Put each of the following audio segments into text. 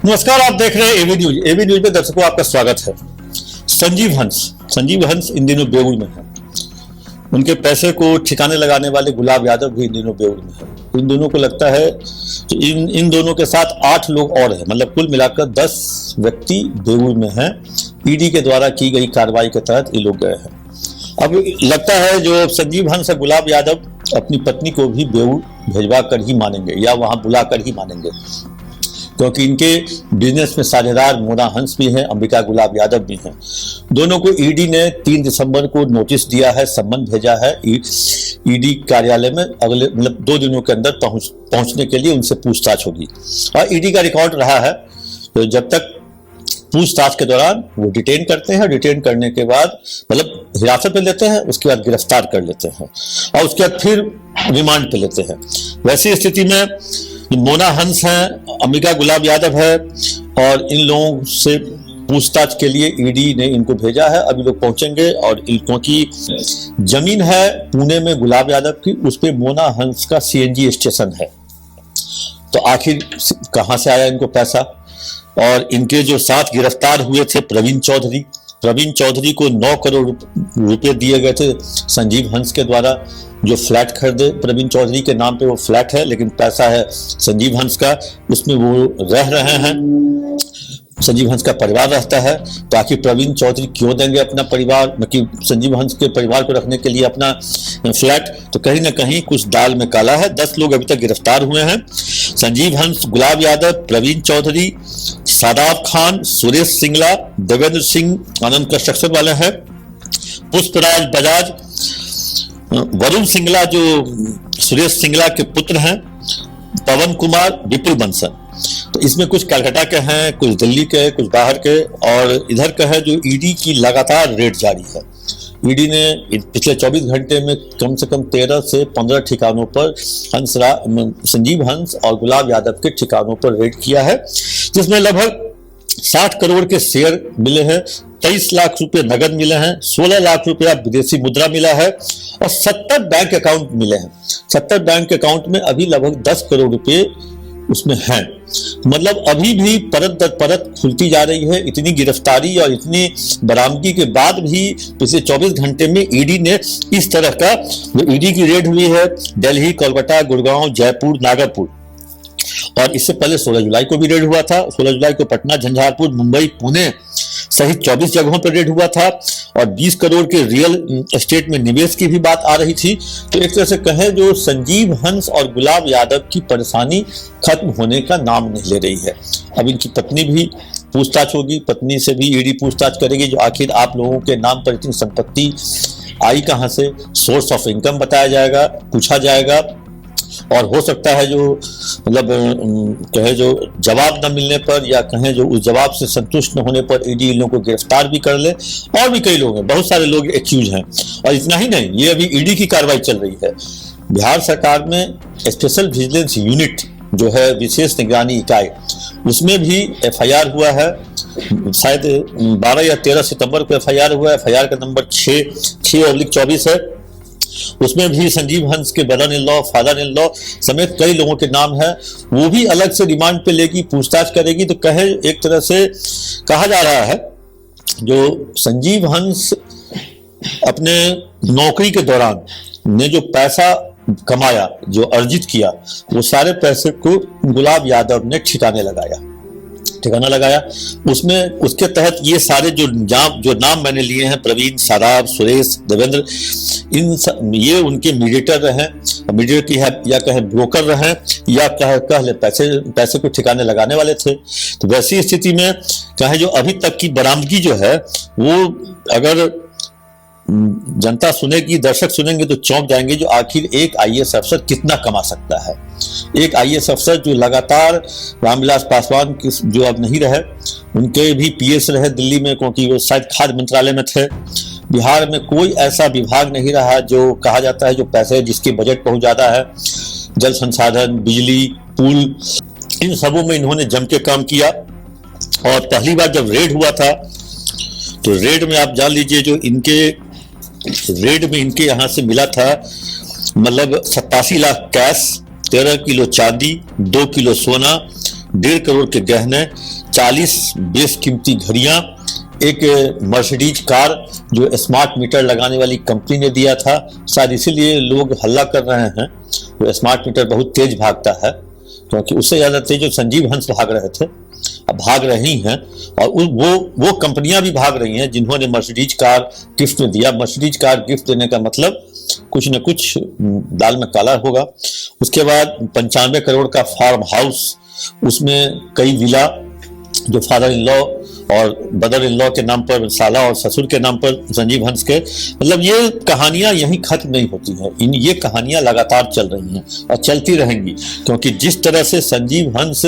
नमस्कार, आप देख रहे हैं एबी न्यूज। एबी न्यूज में दर्शकों आपका स्वागत है। संजीव हंस इन दिनों बेउर में है। उनके पैसे को ठिकाने लगाने वाले गुलाब यादव भी इन दिनों बेउर में है। इन दोनों को लगता है कि इन दोनों के साथ 8 लोग और हैं, मतलब कुल मिलाकर 10 व्यक्ति बेउर में हैं। ईडी के द्वारा की गई कार्रवाई के तहत ये लोग गए हैं। अब लगता है जो संजीव हंस और गुलाब यादव अपनी पत्नी को भी बेउर भेजवा कर ही मानेंगे या वहां बुला कर ही मानेंगे, क्योंकि इनके बिजनेस में साझेदार मोना हंस भी हैं, अंबिका गुलाब यादव भी हैं। दोनों को ईडी ने 3 दिसंबर को नोटिस दिया है, सम्मन भेजा है ईडी कार्यालय में। अगले 2 दिनों के अंदर पहुंचने के लिए उनसे पूछताछ होगी। और ईडी का रिकॉर्ड रहा है तो जब तक पूछताछ के दौरान वो डिटेन करते हैं, डिटेन करने के बाद हिरासत में लेते हैं, उसके बाद गिरफ्तार कर लेते हैं और उसके बाद फिर रिमांड पे लेते हैं। वैसी स्थिति में मोना हंस हैं, अंबिका गुलाब यादव है और इन लोगों से पूछताछ के लिए ईडी ने इनको भेजा है। अभी लोग पहुंचेंगे और क्योंकि जमीन है पुणे में गुलाब यादव की, उस पे मोना हंस का सीएनजी स्टेशन है, तो आखिर कहां से आया इनको पैसा। और इनके जो साथ गिरफ्तार हुए थे प्रवीण चौधरी को 9 करोड़ रुपए दिए गए थे संजीव हंस के द्वारा, जो फ्लैट खरीदे। प्रवीण चौधरी के नाम पे वो फ्लैट है, लेकिन पैसा है संजीव हंस का, उसमें वो रह रहे हैं। संजीव हंस का परिवार रहता है, तो आखिर प्रवीण चौधरी क्यों देंगे अपना परिवार, संजीव हंस के परिवार को रखने के लिए अपना फ्लैट। तो कहीं ना कहीं कुछ दाल में काला है। 10 लोग अभी तक गिरफ्तार हुए हैं। संजीव हंस, गुलाब यादव, प्रवीण चौधरी, शादाब खान, सुरेश सिंगला, देवेंद्र सिंह आनंद कंस्ट्रक्शन वाले हैं, पुष्पराज बजाज, वरुण सिंगला जो सुरेश सिंगला के पुत्र हैं, पवन कुमार, विपुल बंसल। तो इसमें कुछ कलकत्ता के हैं, कुछ दिल्ली के, कुछ बाहर के और इधर का है। जो ईडी की लगातार रेड जारी है। ईडी ने पिछले 24 घंटे में कम से कम 13 से 15 ठिकानों पर संजीव हंस और गुलाब यादव के ठिकानों पर रेड किया है, जिसमें लगभग 60 करोड़ के शेयर मिले हैं, 23 लाख रुपए नगद मिले हैं, 16 लाख रुपया विदेशी मुद्रा मिला है और 70 बैंक अकाउंट मिले हैं। 70 बैंक अकाउंट में अभी लगभग 10 करोड़ रुपए उसमें हैं। मतलब अभी भी परत दर परत खुलती जा रही है। इतनी गिरफ्तारी और इतनी बरामदगी के बाद भी पिछले 24 घंटे में ईडी ने इस तरह का जो ईडी की रेड हुई है दिल्ली, कोलकाता, गुड़गांव, जयपुर, नागरपुर, और इससे पहले 16 जुलाई को भी रेड हुआ था। 16 जुलाई को पटना, झंझारपुर, मुंबई, पुणे सहित 24 जगहों पर रेड हुआ था और 20 करोड़ के रियल एस्टेट में निवेश की भी बात आ रही थी। तो एक तरह से कहें जो संजीव हंस और गुलाब यादव की परेशानी खत्म होने का नाम नहीं ले रही है। अब इनकी पत्नी भी पूछताछ होगी, पत्नी से भी ईडी पूछताछ करेगी, जो आखिर आप लोगों के नाम पर इतनी संपत्ति आई कहां से, सोर्स ऑफ इनकम बताया जाएगा, पूछा जाएगा। और हो सकता है जो कहे जो जवाब न मिलने पर या कहें जो उस जवाब से संतुष्ट न होने पर ईडी इन लोगों को गिरफ्तार भी कर ले। और भी कई लोग हैं, बहुत सारे लोग एक्यूज हैं। और इतना ही नहीं, ये अभी ईडी की कार्रवाई चल रही है। बिहार सरकार में स्पेशल विजिलेंस यूनिट जो है, विशेष निगरानी इकाई, उसमें भी एफआईआर हुआ है। शायद 12 या 13 सितंबर को एफआईआर हुआ है। एफआईआर का नंबर 6/24 है। उसमें भी संजीव हंस के brother in law, father in law समेत कई लोगों के नाम है। वो भी अलग से रिमांड पे लेगी, पूछताछ करेगी। तो कहे एक तरह से कहा जा रहा है जो संजीव हंस अपने नौकरी के दौरान ने जो पैसा कमाया, जो अर्जित किया, वो सारे पैसे को गुलाब यादव ने ठिकाना लगाया। उसमें उसके तहत ये सारे जो नाम मैंने लिए हैं, प्रवीण, शादाब, सुरेश, देवेंद्र, ये उनके मीडिएटर रहे, मीडिएटर की है या कहे ब्रोकर रहे या कह ले पैसे को ठिकाने लगाने वाले थे। तो वैसी स्थिति में कहे जो अभी तक की बरामदगी जो है, वो अगर जनता सुनेगी, दर्शक सुनेंगे तो चौंक जाएंगे जो आखिर एक आईएएस अफसर कितना कमा सकता है। एक आईएएस अफसर जो लगातार रामविलास पासवान की जो अब नहीं रहे, उनके भी पीएस रहे दिल्ली में, क्योंकि वो शायद खाद्य मंत्रालय में थे। बिहार में कोई ऐसा विभाग नहीं रहा जो कहा जाता है जो पैसे जिसके बजट बहुत ज्यादा है। जल संसाधन, बिजली, पुल, इन सबों में इन्होंने जम के काम किया। और पहली बार जब रेड हुआ था तो रेड में आप जान लीजिए जो रेड में इनके यहाँ से मिला था 87 लाख कैश, 13 किलो चांदी, 2 किलो सोना, 1.5 करोड़ के गहने, 40 बेशकीमती घड़ियां, एक मर्सिडीज कार जो स्मार्ट मीटर लगाने वाली कंपनी ने दिया था। शायद इसीलिए लोग हल्ला कर रहे हैं। वो स्मार्ट मीटर बहुत तेज भागता है, क्योंकि उससे ज्यादा तेज जो संजीव हंस भाग रहे थे, अब भाग रही हैं। और वो कंपनियां भी भाग रही हैं जिन्होंने मर्सिडीज कार गिफ्ट में दिया। मर्सिडीज कार गिफ्ट देने का मतलब कुछ न कुछ दाल में काला होगा। उसके बाद 95 करोड़ का फार्म हाउस, उसमें कई विला जो फादर इन लॉ और ब्रदर इन लॉ के नाम पर, साला और ससुर के नाम पर संजीव हंस के। मतलब ये कहानियां यहीं खत्म नहीं होती हैं, ये कहानियां लगातार चल रही हैं और चलती रहेंगी, क्योंकि जिस तरह से संजीव हंस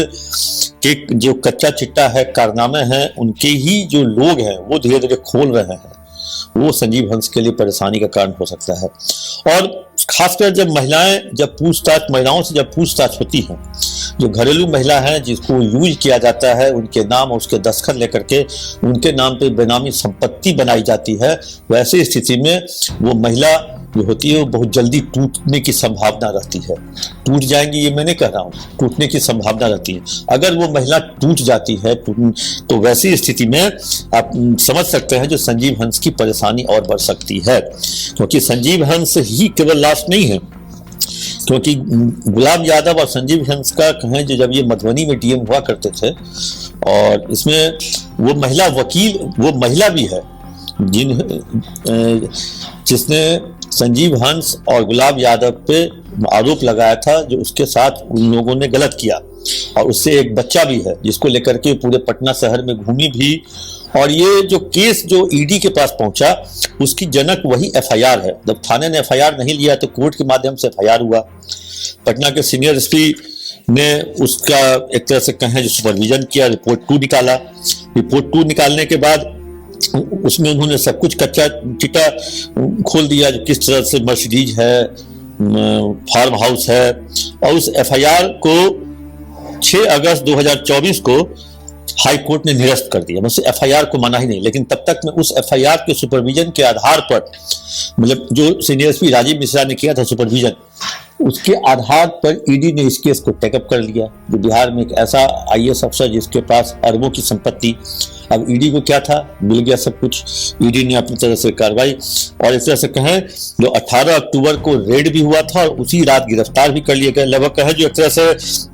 के जो कच्चा चिट्टा है, कारनामे हैं, उनके ही जो लोग हैं वो धीरे धीरे खोल रहे हैं, वो संजीव हंस के लिए परेशानी का कारण हो सकता है। और खासकर जब महिलाओं से जब पूछताछ होती है, जो घरेलू महिला है जिसको यूज किया जाता है, उनके नाम और उसके दस्तखत लेकर के उनके नाम पे बेनामी संपत्ति बनाई जाती है, वैसी स्थिति में वो महिला जो होती है वो बहुत जल्दी टूटने की संभावना रहती है। टूट जाएंगी ये मैं नहीं कह रहा हूँ, टूटने की संभावना रहती है। अगर वो महिला टूट जाती है तो वैसी स्थिति में आप समझ सकते हैं जो संजीव हंस की परेशानी और बढ़ सकती है, क्योंकि संजीव हंस ही केवल लाश नहीं है। क्योंकि गुलाब यादव और संजीव हंस का कहें जो जब ये मधुबनी में डीएम हुआ करते थे, और इसमें वो महिला वकील, वो महिला भी है जिसने संजीव हंस और गुलाब यादव पे आरोप लगाया था, जो उसके साथ उन लोगों ने गलत किया। और उससे एक बच्चा भी है जिसको लेकर के पूरे पटना शहर में घूमी भी। और ये जो केस जो ईडी के पास पहुंचा, उसकी जनक वही एफआईआर है। जब थाने ने एफआईआर नहीं लिया तो कोर्ट के माध्यम से एफआईआर हुआ। पटना के सीनियर एसपी ने उसका एक तरह से कहें जो सुपरविजन किया, रिपोर्ट 2 निकाला। रिपोर्ट 2 निकालने के बाद उसमें उन्होंने सब कुछ कच्चा चिट्टा खोल दिया, जो किस तरह से मर्सिडीज है, फार्म हाउस है। और उस एफआईआर को 6 अगस्त 2024 को हाई कोर्ट ने निरस्त कर दिया। बस एफआईआर को माना ही नहीं, लेकिन तब तक में उस एफआईआर के सुपरविजन के आधार पर, मतलब जो सीनियर एसपी राजीव मिश्रा ने किया था सुपरविजन, उसके आधार पर ईडी ने इस केस को टेकअप कर लिया। जो बिहार में एक ऐसा आईएएस अफसर जिसके पास अरबों की संपत्ति, अब ईडी को क्या था, मिल गया सब कुछ। ईडी ने अपनी तरह से कार्रवाई, और इस तरह से कहें जो 18 अक्टूबर को रेड भी हुआ था और उसी रात गिरफ्तार भी कर लिए गए। लगभग कहें जो एक तरह से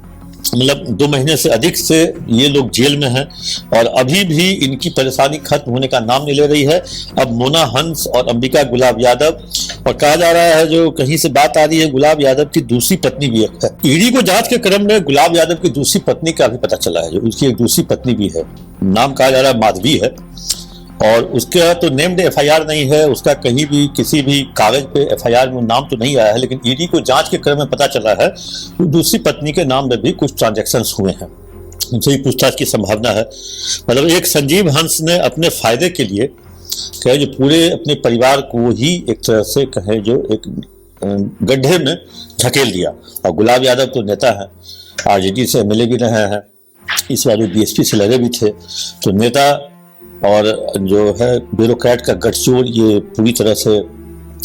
मतलब 2 महीने से अधिक से ये लोग जेल में हैं, और अभी भी इनकी परेशानी खत्म होने का नाम नहीं ले रही है। अब मोना हंस और अंबिका गुलाब यादव, और कहा जा रहा है, जो कहीं से बात आ रही है, गुलाब यादव की दूसरी पत्नी भी एक है। ईडी को जांच के क्रम में गुलाब यादव की दूसरी पत्नी का भी पता चला है, जो उसकी एक दूसरी पत्नी भी है, नाम कहा जा रहा है माधवी है। और उसका तो नेम्ड एफआईआर नहीं है, उसका कहीं भी किसी भी कागज पे एफआईआर में नाम तो नहीं आया है, लेकिन ईडी को जांच के क्रम में पता चला है कि दूसरी पत्नी के नाम में भी कुछ ट्रांजैक्शंस हुए हैं, उनसे भी पूछताछ की संभावना है। मतलब एक संजीव हंस ने अपने फायदे के लिए कहे जो पूरे अपने परिवार को ही एक तरह से कहे जो एक गड्ढे में धकेल दिया। और गुलाब यादव तो नेता है, आरजेडी से एमएलए भी रहे हैं, इस बार बीएसपी से लड़े भी थे, तो नेता और जो है ब्यूरोक्रेट का गठजोड़ ये पूरी तरह से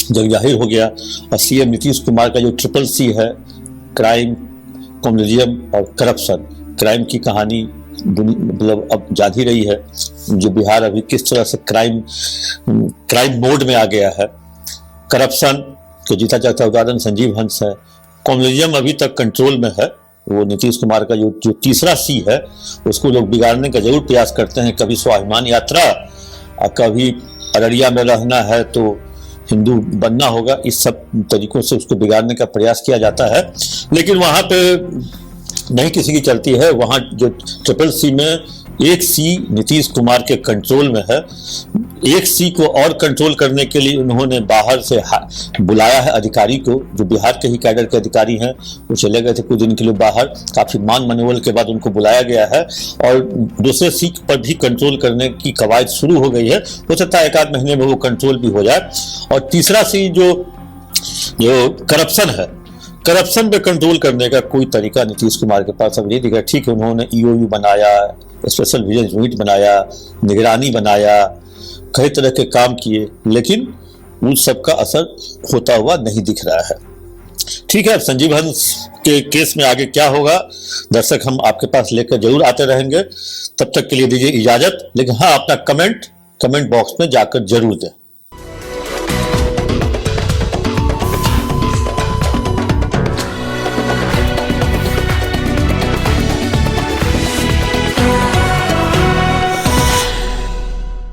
जग जाहिर हो गया। और सीएम नीतीश कुमार का जो CCC है, क्राइम, कम्युनिज्म और करप्शन, क्राइम की कहानी मतलब अब जान ही रही है, जो बिहार अभी किस तरह से क्राइम मोड में आ गया है। करप्शन तो जीता जागता उदाहरण संजीव हंस है। कम्युनिज्म अभी तक कंट्रोल में है, वो नीतीश कुमार का जो तीसरा सी है, उसको लोग बिगाड़ने का जरूर प्रयास करते हैं। कभी स्वाभिमान यात्रा, कभी अररिया में रहना है तो हिंदू बनना होगा, इस सब तरीकों से उसको बिगाड़ने का प्रयास किया जाता है। लेकिन वहां पे नहीं किसी की चलती है। वहां जो CCC में एक सी नीतीश कुमार के कंट्रोल में है। एक सी को और कंट्रोल करने के लिए उन्होंने बाहर से बुलाया है अधिकारी को, जो बिहार के ही कैडर के अधिकारी हैं। वो चले गए थे कुछ दिन के लिए बाहर, काफी मान मनोबल के बाद उनको बुलाया गया है, और दूसरे सी पर भी कंट्रोल करने की कवायद शुरू हो गई है। हो सकता है 1 आध महीने में वो कंट्रोल भी हो जाए। और तीसरा सी जो करप्शन है, करप्शन पे कंट्रोल करने का कोई तरीका नीतीश कुमार के पास अब नहीं दिखा। ठीक है, उन्होंने EOU बनाया, स्पेशल विजिलेंस यूनिट बनाया, निगरानी बनाया, कई तरह के काम किए, लेकिन उन सब का असर होता हुआ नहीं दिख रहा है। ठीक है, संजीव हंस के केस में आगे क्या होगा दर्शक हम आपके पास लेकर जरूर आते रहेंगे। तब तक के लिए दीजिए इजाजत, लेकिन हाँ अपना कमेंट बॉक्स में जाकर जरूर दें।